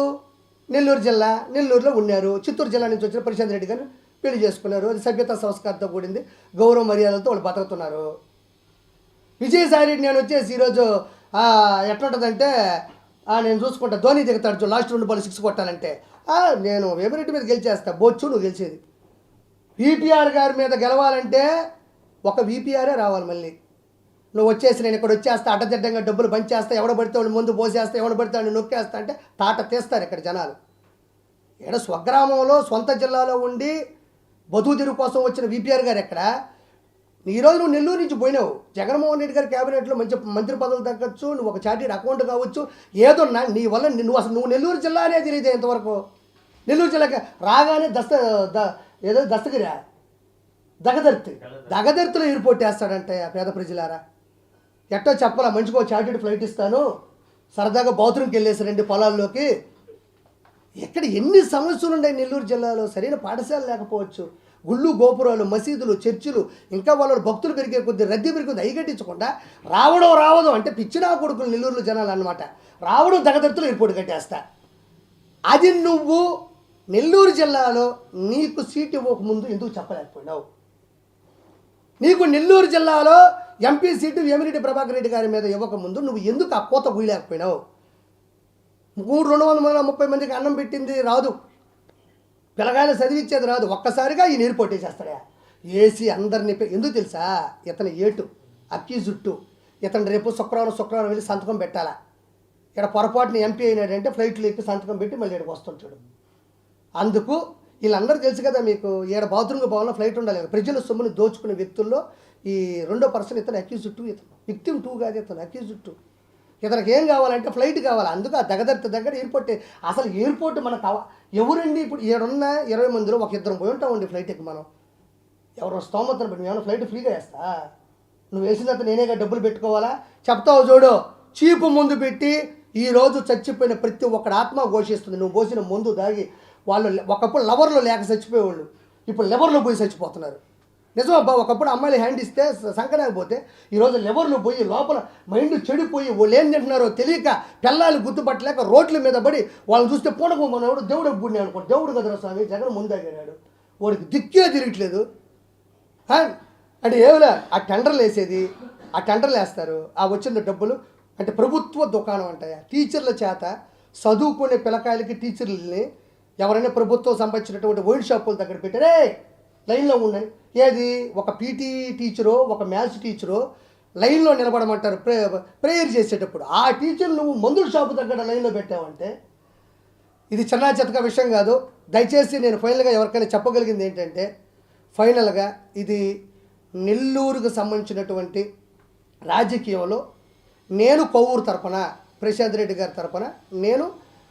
నెల్లూరు జిల్లా. నెల్లూరులో ఉన్నారు. చిత్తూరు జిల్లా నుంచి వచ్చిన ప్రశాంత్ రెడ్డి గారిని పెళ్లి చేసుకున్నారు. అది సభ్యత సంస్కారంతో కూడింది, గౌరవ మర్యాదలతో వాళ్ళు బతుకుతున్నారు. విజయసాయి రెడ్డి నేను వచ్చేసి ఈరోజు ఎట్లుంటుందంటే నేను చూసుకుంటా, ధోని దిగుతాడు లాస్ట్ 2 బాల్ 6 కొట్టాలంటే నేను వేమిరెడ్డి మీద గెలిచేస్తా, బొచ్చు నువ్వు గెలిచేది. VPR గారి మీద గెలవాలంటే ఒక VPRే రావాలి. మళ్ళీ నువ్వు వచ్చేసి నేను ఇక్కడ వచ్చేస్తా అడ్డదిడ్డంగా డబ్బులు పంచేస్తా, ఎవడ పడితే వాళ్ళు ముందు పోసేస్తా, ఎవడ పడితే వాళ్ళు నొక్కేస్తా అంటే తాట తీస్తారు ఇక్కడ జనాలు. ఇక్కడ స్వగ్రామంలో సొంత జిల్లాలో ఉండి బతుకు తెరువు కోసం వచ్చిన VPR గారు ఎక్కడ? ఈరోజు నువ్వు నెల్లూరు నుంచి పోయినావు, జగన్మోహన్ రెడ్డి గారి క్యాబినెట్లో మంచి మంత్రి పదవులు తగ్గచ్చు, నువ్వు ఒక చార్టీడ్ అకౌంట్ కావచ్చు, ఏదన్నా నీ వల్ల నువ్వు నెల్లూరు జిల్లా అనే తెలియదు ఇంతవరకు. నెల్లూరు జిల్లాకి రాగానే దస్తగిరా దగదర్తిలో ఎయిర్పోర్ట్ వేస్తాడంటే పేద ప్రజలారా. ఎట్టో చెప్పాలా, మంచిగా చార్టీడ్ ఫ్లైట్ ఇస్తాను, సరదాగా బాత్రూమ్కి వెళ్ళేసి రండి పొలాల్లోకి. ఎక్కడ ఎన్ని సమస్యలు ఉన్నాయి నెల్లూరు జిల్లాలో? సరైన పాఠశాల లేకపోవచ్చు, గుళ్ళు గోపురాలు మసీదులు చర్చిలు, ఇంకా వాళ్ళ భక్తులు పెరిగే కొద్ది రద్దీ పెరిగింది అయ్యగట్టించకుండా రావడం అంటే పిచ్చినా కొడుకులు నెల్లూరులో జనాలు అన్నమాట. రావడం దగదర్తులు ఎయిర్పోర్ట్ కట్టేస్తా. అది నువ్వు నెల్లూరు జిల్లాలో నీకు సీట్ ఇవ్వకముందు ఎందుకు చెప్పలేకపోయినావు? నీకు నెల్లూరు జిల్లాలో MP సీటు వేమిరెడ్డి ప్రభాకర్ రెడ్డి గారి మీద ఇవ్వకముందు నువ్వు ఎందుకు ఆ కోత గుయలేకపోయినావు? 230 మందికి అన్నం పెట్టింది రాదు, పిల్లగాయలు చదివించేది రాదు, ఒక్కసారిగా ఈయన ఎయిర్పోర్ట్ వేసేస్తాడా? ఏసీ అందరినీ ఎందుకు తెలుసా? ఇతను A2 అక్యూజ్డ్, ఇతను రేపు శుక్రవారం వెళ్ళి సంతకం పెట్టాలా. ఇక్కడ పొరపాటున MP అయినాడంటే ఫ్లైట్లో ఎక్కి సంతకం పెట్టి మళ్ళీ ఇక్కడికి వస్తుంటాడు. అందుకు వీళ్ళందరూ తెలుసు కదా మీకు, ఈడ బాత్రూమ్ భవన్లో ఫ్లైట్ ఉండాలి. ప్రజల సొమ్ముని దోచుకునే వ్యక్తుల్లో ఈ రెండో పర్సన్ ఇతను అక్యూజ్డ్ 2, ఇతను విక్టిమ్ 2 కాదు, ఇతను అక్యూజ్డ్ 2. ఇతనికి ఏం కావాలంటే ఫ్లైట్ కావాలి. అందుకు ఆ దగ్గర ఎయిర్పోర్ట్. అసలు ఎయిర్పోర్ట్ మనకు ఎవరండి? ఇప్పుడు ఏడున్న 20 మందిలో ఒక ఇద్దరం పోయి ఉంటామండి ఫ్లైట్ ఎక్కి. మనం ఎవరో స్తోమతను పెట్టి ఏమైనా ఫ్లైట్ ఫ్రీగా వేస్తా? నువ్వు వేసిన తర్వాత నేనేగా డబ్బులు పెట్టుకోవాలా? చెప్తావు చూడు, చీపు ముందు పెట్టి ఈరోజు చచ్చిపోయిన ప్రతి ఒక్కడి ఆత్మ ఘోషిస్తుంది. నువ్వు పోసిన ముందు దాగి వాళ్ళు ఒకప్పుడు లవర్లో లేక చచ్చిపోయేవాళ్ళు, ఇప్పుడు లెవర్లో పోయి చచ్చిపోతున్నారు. నిజమబ్బా, ఒకప్పుడు అమ్మాయిలు హ్యాండ్ ఇస్తే సంకనాకపోతే ఈరోజు లెవర్లో పోయి లోపల మైండ్ చెడిపోయి వాళ్ళు ఏం తింటున్నారో తెలియక పిల్లలు గుర్తుపట్టలేక రోడ్ల మీద పడి వాళ్ళని చూస్తే పూనకు మనవాడు దేవుడు గుడిని అనుకో, దేవుడు కదరా స్వామి జగన్ ముందాగాడు, వాడికి దిక్కే తిరగట్లేదు అంటే ఏమిలే. ఆ టెండర్లు వేసేది, ఆ టెండర్లు వేస్తారు, ఆ వచ్చిన డబ్బులు అంటే ప్రభుత్వ దుకాణం అంటాయా? టీచర్ల చేత చదువుకునే పిల్లకాయలకి టీచర్లని ఎవరైనా ప్రభుత్వం సంబంధించినటువంటి వైన్ షాపుల దగ్గర పెట్టారే లైన్లో ఉండని. ఏది ఒక PT టీచరో ఒక మ్యాథ్స్ టీచరో లైన్లో నిలబడమంటారు ప్రేయర్ చేసేటప్పుడు. ఆ టీచర్ నువ్వు మందుల షాపు దగ్గర లైన్లో పెట్టావంటే ఇది చిన్న చితక విషయం కాదు. దయచేసి నేను ఫైనల్గా ఎవరికైనా చెప్పగలిగింది ఏంటంటే, ఫైనల్గా ఇది నెల్లూరుకు సంబంధించినటువంటి రాజకీయంలో నేను కొవ్వూరు తరపున ప్రశాంత్ రెడ్డి గారి తరపున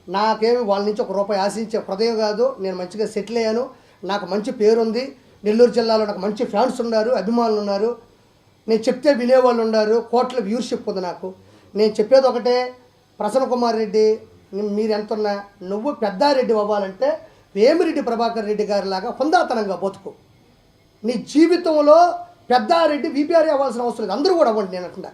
నాకేమి వాళ్ళ నుంచి ₹1 ఆశించే హృదయం కాదు. నేను మంచిగా సెటిల్ అయ్యాను, నాకు మంచి పేరుంది, నెల్లూరు జిల్లాలో నాకు మంచి ఫ్యాన్స్ ఉన్నారు, అభిమానులు ఉన్నారు, నేను చెప్తే వినేవాళ్ళు ఉన్నారు, కోట్ల వ్యూర్షిప్ ఉంది నాకు. నేను చెప్పేది ఒకటే, ప్రసన్న కుమార్ రెడ్డి మీరు ఎంతున్నా నువ్వు పెద్దారెడ్డి అవ్వాలంటే వేమిరెడ్డి ప్రభాకర్ రెడ్డి గారి లాగా హుందాతనంగా బతుకు. నీ జీవితంలో పెద్దారెడ్డి VPR అవ్వాల్సిన అవసరం లేదు, అందరూ కూడా అవ్వండి. నేను అంటున్నా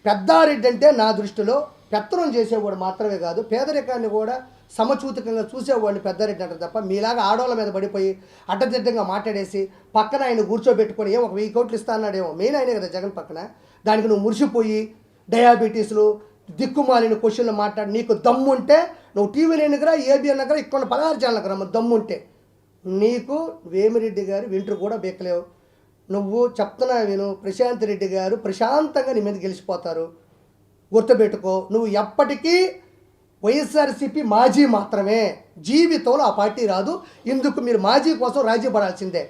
పెద్దారెడ్డి అంటే నా దృష్టిలో పెత్తనం చేసేవాడు మాత్రమే కాదు, పేదరికాన్ని కూడా సమచూతికంగా చూసేవాడిని పెద్దారెడ్డి అంటారు తప్ప మీలాగా ఆడవాళ్ళ మీద పడిపోయి అడ్డదిడ్డంగా మాట్లాడేసి పక్కన ఆయన కూర్చోబెట్టుకొని ఒక 1000 కోట్లు ఇస్తా అన్నాడేమో, మెయిన్ ఆయనే కదా జగన్ పక్కన. దానికి నువ్వు మురిసిపోయి డయాబెటీస్లు దిక్కుమాలిన క్వశ్చన్లు మాట్లాడి నీకు దమ్ముంటే నువ్వు టీవీ లేనికరా ABN దగ్గర ఇక్కడ 16 ఛానళ్ళకి రమ్మ దమ్ముంటే నీకు వేమిరెడ్డి గారి వెంట్రు కూడా బెక్కలేవు. నువ్వు చెప్తున్నా విను, ప్రశాంత్ రెడ్డి గారు ప్రశాంతంగా నీ మీద గెలిచిపోతారు. గుర్తుపెట్టుకో, నువ్వు ఎప్పటికీ వైఎస్ఆర్సీపీ మాజీ మాత్రమే, జీవితంలో ఆ పార్టీ రాదు. ఇందుకు మీరు మాజీ కోసం రాజీ పడాల్సిందే.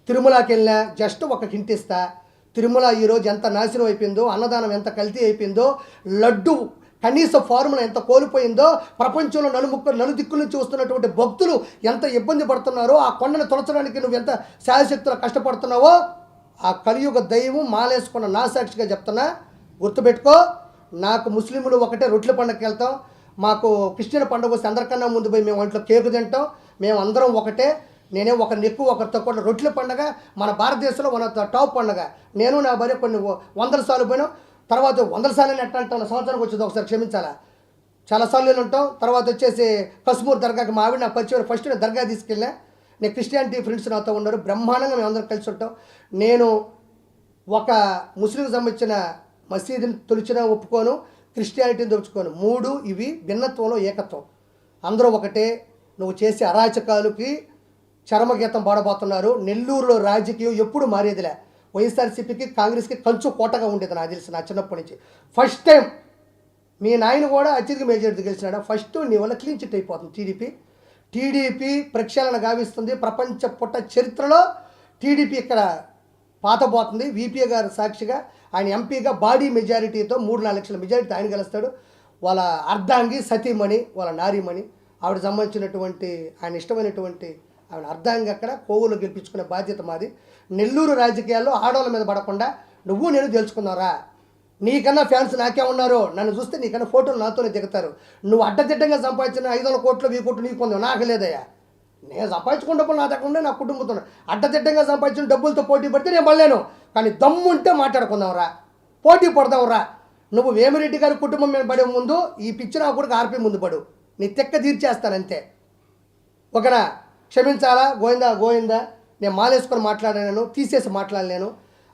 తిరుమలకి వెళ్ళినా జస్ట్ ఒక హింట్ ఇస్తా. తిరుమల ఈరోజు ఎంత నాశనం అయిపోయిందో, అన్నదానం ఎంత కల్తీ అయిపోయిందో, లడ్డు కనీస ఫార్ములా ఎంత కోల్పోయిందో, ప్రపంచంలో నలుదిక్కుల నుంచి వస్తున్నటువంటి భక్తులు ఎంత ఇబ్బంది పడుతున్నారో, ఆ కొండను తొలచడానికి నువ్వు ఎంత శాయశక్తులు కష్టపడుతున్నావో, ఆ కలియుగ దైవం మాలేసుకున్న నా సాక్షిగా చెప్తున్నా. గుర్తుపెట్టుకో, నాకు ముస్లింలు ఒకటే రొట్టెల పండుగకి వెళ్తాం, మాకు క్రిస్టియన్ పండుగ వస్తే అందరికన్నా ముందు పోయి మేము ఒంట్లో కేకు తింటాం, మేము అందరం ఒకటే. నేనే ఒకరిని ఎక్కువ ఒకరితో కూడా రొట్టెల పండుగ మన భారతదేశంలో మన టాప్ పండుగ. నేను నా భార్య కొన్ని 100 సార్లు పోయినాం. తర్వాత 100 సార్లు ఎట్లా అంటాను, సంవత్సరానికి వచ్చేది ఒకసారి క్షమించాలా, చాలాసార్లు ఉంటాం. తర్వాత వచ్చేసి కశ్మూర్ దర్గాకి మా ఆవిడ నా పరిచయం, ఫస్ట్ నేను దర్గా తీసుకెళ్ళా. నేను క్రిస్టియానిటీ ఫ్రెండ్స్ నాతో ఉన్నారు, బ్రహ్మాండంగా మేము అందరం కలిసి ఉంటాం. నేను ఒక ముస్లింకి సంబంధించిన మసీదుని తొలిచినా ఒప్పుకోను, క్రిస్టియానిటీని తొలుచుకోను. 3 ఇవి భిన్నత్వంలో ఏకత్వం. అందరూ ఒకటే. నువ్వు చేసే అరాచకాలకి చరమగీతం పాడబోతున్నారు. నెల్లూరులో రాజకీయం ఎప్పుడు మారేదిలే. వైఎస్ఆర్సీపీకి కాంగ్రెస్కి కంచు కోటగా ఉండేది నాకు తెలిసి, నా చిన్నప్పటి నుంచి. ఫస్ట్ టైం మీ నాయన కూడా అత్యధిక మెజారిటీ గెలిచినాడు. ఫస్ట్ నీ వల్ల క్లీన్ చిట్ అయిపోతుంది టీడీపీ ప్రక్షాళన గావిస్తుంది. ప్రపంచ పుట్ట చరిత్రలో టీడీపీ ఇక్కడ పాతబోతుంది. వీపీ గారు సాక్షిగా ఆయన ఎంపీగా భారీ మెజారిటీతో 3-4 లక్షల మెజారిటీ ఆయన గెలుస్తాడు. వాళ్ళ అర్ధాంగి సతీమణి, వాళ్ళ నారీమణి, ఆవిడ సంబంధించినటువంటి ఆయన ఇష్టమైనటువంటి ఆవిడ అర్ధాంగి అక్కడ కోవూరులో గెలిపించుకునే బాధ్యత మాది. నెల్లూరు రాజకీయాల్లో ఆడవాళ్ళ మీద పడకుండా నువ్వు నేను తెలుసుకున్నారా? నీకన్నా ఫ్యాన్స్ నాకే ఉన్నారు. నన్ను చూస్తే నీకన్నా ఫోటోలు నాతోనే దిగుతారు. నువ్వు అడ్డదిడ్డంగా సంపాదించిన 500 కోట్లు 1000 కోట్లు నీకు పొందావు, నాకు లేదయ్యా. నేను సంపాదించుకున్న డబ్బులు నా దగ్గర ఉండే, నా కుటుంబంతో అడ్డదిడ్డంగా సంపాదించిన డబ్బులతో పోటీ పడితే నేను పడలేను. కానీ దమ్ముంటే మాట్లాడుకుందాంరా, పోటీ పడదాంరా. నువ్వు వేమిరెడ్డి గారి కుటుంబం మీద పడే ముందు ఈ పిచ్చి నా కూడా ఆర్పి ముందు పడు, నీ తెక్క తీర్చేస్తానంతే. ఒకనా క్షమించాలా, గోయిందా నేను మాలేసుకొని మాట్లాడాను, తీసేసి మాట్లాడలేను.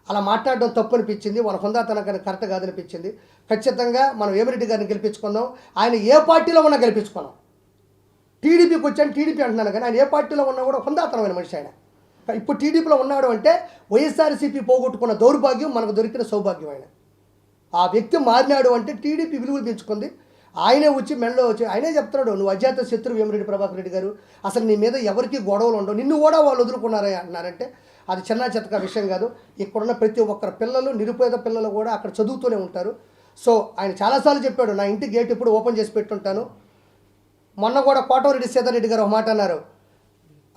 అలా మాట్లాడడం తప్పు అనిపించింది, వాళ్ళ హుందాతనం కరెక్ట్ కాదనిపించింది. ఖచ్చితంగా మనం వేమిరెడ్డి గారిని గెలిపించుకుందాం. ఆయన ఏ పార్టీలో ఉన్నా గెలిపించుకున్నాం. టీడీపీకి వచ్చాను, టీడీపీ అంటున్నాను, కానీ ఆయన ఏ పార్టీలో ఉన్నా కూడా హుందాతనమైన మనిషి ఆయన. ఇప్పుడు టీడీపీలో ఉన్నాడు అంటే వైఎస్ఆర్సీపీ పోగొట్టుకున్న దౌర్భాగ్యం మనకు దొరికిన సౌభాగ్యం. ఆయన ఆ వ్యక్తి మారినాడు అంటే టీడీపీ విలువలు పెంచుకుంది. ఆయనే వచ్చి మెడలో వచ్చి ఆయనే చెప్తున్నాడు, నువ్వు అజాత శత్రువు వేమిరెడ్డి ప్రభాకర్ రెడ్డి గారు, అసలు నీ మీద ఎవరికి గొడవలు ఉండవు, నిన్ను కూడా వాళ్ళు వదులుకున్నారా అన్నారంటే అది చిన్న చితక విషయం కాదు. ఇక్కడున్న ప్రతి ఒక్కరి పిల్లలు, నిరుపేద పిల్లలు కూడా అక్కడ చదువుతూనే ఉంటారు. సో ఆయన చాలాసార్లు చెప్పాడు, నా ఇంటి గేట్ ఇప్పుడు ఓపెన్ చేసి పెట్టుంటాను. మొన్న కూడా కోటమిరెడ్డి సీతారెడ్డి గారు ఒక మాట అన్నారు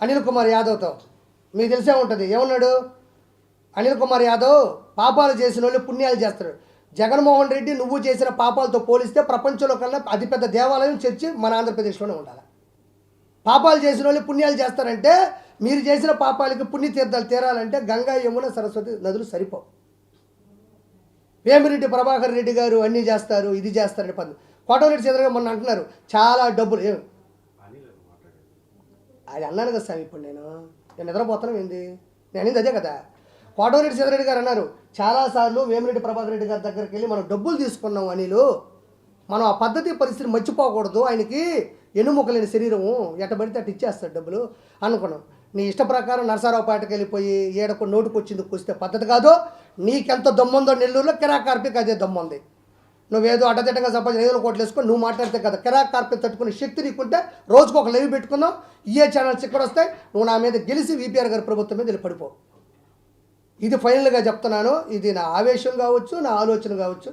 అనిల్ కుమార్ యాదవ్తో, మీకు తెలిసే ఉంటుంది. ఏమన్నాడు అనిల్ కుమార్ యాదవ్? పాపాలు చేసిన వాళ్ళు పుణ్యాలు చేస్తాడు. జగన్మోహన్ రెడ్డి నువ్వు చేసిన పాపాలతో పోలిస్తే ప్రపంచంలో కన్నా అతిపెద్ద దేవాలయం చర్చి మన ఆంధ్రప్రదేశ్లోనే ఉండాలి. పాపాలు చేసిన వాళ్ళు పుణ్యాలు చేస్తారంటే, మీరు చేసిన పాపాలకి పుణ్యతీర్థాలు తీరాలంటే గంగా, యమున, సరస్వతి నదులు సరిపోవు. వేమిరెడ్డి ప్రభాకర్ రెడ్డి గారు అన్నీ చేస్తారు, ఇది చేస్తారని కోటమిరెడ్డి సీతారెడ్డి మొన్న అంటున్నారు చాలా డబ్బులు. అది అన్నాను కదా సార్, ఇప్పుడు నేను నిద్రపోతాను ఏంది, నేను అనేది అదే కదా. కోటమిరెడ్డి సీతారెడ్డి గారు అన్నారు చాలాసార్లు వేమిరెడ్డి ప్రభాకర్ రెడ్డి గారి దగ్గరికి వెళ్ళి మనం డబ్బులు తీసుకున్నాం అనిలు, మనం ఆ పద్ధతి పరిస్థితిని మర్చిపోకూడదు, ఆయనకి ఎన్నుముక్కలేని శరీరము ఎట్టబడితే అటు ఇచ్చేస్తాడు డబ్బులు అనుకున్నాం. నీ ఇష్ట ప్రకారం నరసరావుపేటకి వెళ్ళిపోయి ఏడకు నోటుకు వచ్చింది కూస్తే పద్ధతి కాదు. నీకెంత దమ్ముందో నెల్లూరులో కిరాక్ కార్పిక్ అదే దమ్ముంది. నువ్వేదో అడ్డదిడ్డంగా సంపాదించిన 500 కోట్లు వేసుకొని నువ్వు మాట్లాడితే కదా, కిరాక్ కార్పిక్ తట్టుకునే శక్తి నీకుంటే రోజుకు ఒక లైవ్ పెట్టుకుందాం, ఏ ఛానల్స్ ఇక్కడ వస్తాయి, నువ్వు నా మీద గెలిచి వీపీఆర్ గారి ప్రభుత్వం మీద వెళ్ళి పడిపో. ఇది ఫైనల్గా చెప్తున్నాను. ఇది నా ఆవేశం కావచ్చు, నా ఆలోచన కావచ్చు,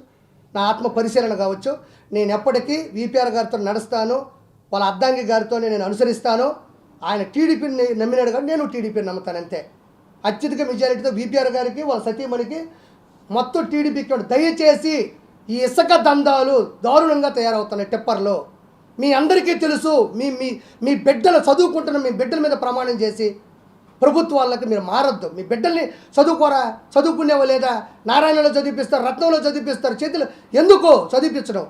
నా ఆత్మ పరిశీలన కావచ్చు. నేను ఎప్పటికీ వీపీఆర్ గారితో నడుస్తాను, వాళ్ళ అర్ధాంగి గారితోనే నేను అనుసరిస్తాను. ఆయన టీడీపీని నమ్మినాడు కానీ నేను టీడీపీని నమ్ముతాను అంతే. అత్యధిక మెజారిటీతో వీపీఆర్ గారికి, వాళ్ళ సతీమణికి, మొత్తం టీడీపీకి. దయచేసి ఈ ఇసుక దందాలు దారుణంగా తయారవుతున్నాయి టిప్పర్లో. మీ అందరికీ తెలుసు. మీ మీ మీ బిడ్డలు చదువుకుంటున్న మీ బిడ్డల మీద ప్రమాణం చేసి ప్రభుత్వాలకు మీరు మారద్దు. మీ బిడ్డల్ని చదువుకోరా, చదువుకునేవా లేదా? నారాయణలో చదివిపిస్తారు, రత్నంలో చదివిపిస్తారు, చేతులు ఎందుకు చదివించడం?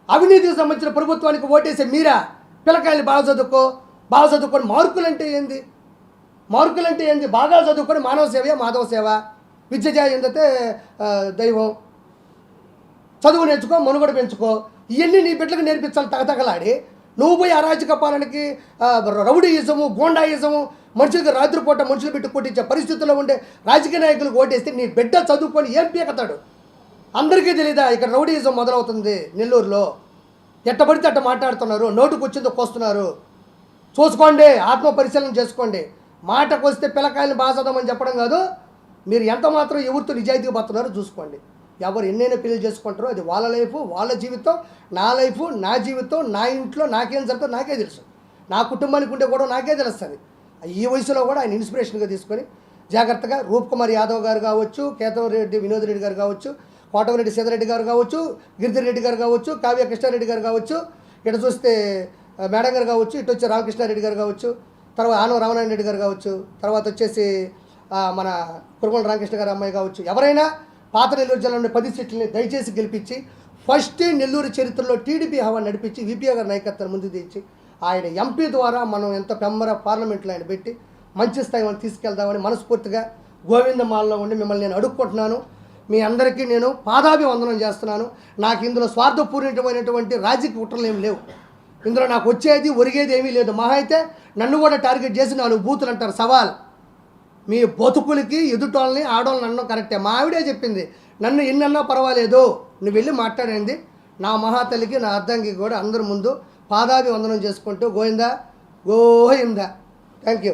అవినీతికి సంబంధించిన ప్రభుత్వానికి ఓటేసే మీరా? పిల్లకాయలు బాగా చదువుకొని మార్కులంటే ఏంది? బాగా చదువుకొని మానవ సేవ, మాధవ సేవ, విద్య ఏందంటే దైవం. చదువు నేర్చుకో, మనుగడ పెంచుకో. ఇవన్నీ నీ బిడ్డలకు నేర్పించాలి తగతగలాడి. నువ్వు పోయి అరాచక పాలనకి రౌడీయిజము గోండాయిజము మనుషులకి రాత్రిపూట మనుషులు పెట్టి కొట్టించే పరిస్థితుల్లో ఉండే రాజకీయ నాయకులకు ఓటేస్తే నీ బిడ్డ చదువుకొని ఏం పీకతాడు? అందరికీ తెలీదా ఇక్కడ రౌడీయిజం మొదలవుతుంది నెల్లూరులో? ఎట్టబడితే అట్ట మాట్లాడుతున్నారు, నోటుకు వచ్చిందో కోస్తున్నారు. చూసుకోండి, ఆత్మ పరిశీలన చేసుకోండి. మాటకు వస్తే పిల్లకాయలను బాధదామని చెప్పడం కాదు, మీరు ఎంత మాత్రం ఎవరితో నిజాయితీగా బతున్నారో చూసుకోండి. ఎవరు ఎన్నైనా పెళ్లి చేసుకుంటారో అది వాళ్ళ లైఫ్, వాళ్ళ జీవితం. నా లైఫ్, నా జీవితం, నా ఇంట్లో నాకేం జరుగుతుందో నాకే తెలుసు. నా కుటుంబానికి ఉండే కూడా నాకే తెలుస్తుంది. ఈ వయసులో కూడా ఆయన ఇన్స్పిరేషన్గా తీసుకొని జాగ్రత్తగా రూప్ కుమార్ యాదవ్ గారు కావచ్చు, కేతవరెడ్డి వినోద్ రెడ్డి గారు కావచ్చు, కోటమిరెడ్డి సీతారెడ్డి గారు కావచ్చు, గిరిధర్ రెడ్డి గారు కావచ్చు, కావ్య కృష్ణారెడ్డి గారు కావచ్చు, ఇటు చూస్తే మేడం గారు కావచ్చు, ఇటు వచ్చి రామకృష్ణారెడ్డి గారు కావచ్చు, తర్వాత ఆనవ రామనారాయణ రెడ్డి గారు కావచ్చు, తర్వాత వచ్చేసి మన కురుగొండ రామకృష్ణ గారు అమ్మాయి కావచ్చు, ఎవరైనా పాత నెల్లూరు జిల్లాలోని 10 సీట్లని దయచేసి గెలిపించి ఫస్ట్ నెల్లూరు చరిత్రలో టీడీపీ హవా నడిపించి విపిఆర్ గారి నాయకత్వాన్ని ముందుకు తెచ్చి ఆయన ఎంపీ ద్వారా మనం ఎంత పెమ్మర పార్లమెంట్లో ఆయన పెట్టి మంచి స్థాయి మనం తీసుకెళ్దామని మనస్ఫూర్తిగా గోవిందమాలలో ఉండి మిమ్మల్ని నేను అడుక్కుంటున్నాను. మీ అందరికీ నేను పాదాభివందనం చేస్తున్నాను. నాకు ఇందులో స్వార్థపూరితమైనటువంటి రాజకీయ కుట్రలు ఏమి లేవు. ఇందులో నాకు వచ్చేది ఒరిగేది ఏమీ లేదు. మహా అయితే నన్ను కూడా టార్గెట్ చేసి 4 బూతులు అంటారు. సవాల్, మీ బతుకులకి ఎదుటోళ్ళని ఆడోళ్ళని అనడం కరెక్టే. మా ఆవిడే చెప్పింది, నన్ను ఎన్నన్నా పర్వాలేదు, నువ్వు వెళ్ళి మాట్లాడింది. నా మహాతల్లికి నా అర్ధంకి కూడా అందరి ముందు పాదాభివందనం చేసుకుంటూ గోవిందా గోవిందా. Thank you.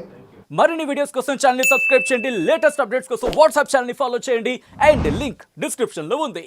మరిన్ని వీడియోస్ కోసం ఛానల్ ని సబ్స్క్రైబ్ చేయండి. లేటెస్ట్ అప్డేట్స్ కోసం వాట్సాప్ ఛానల్ ని ఫాలో చేయండి. అండ్ లింక్ డిస్క్రిప్షన్ లో ఉంది.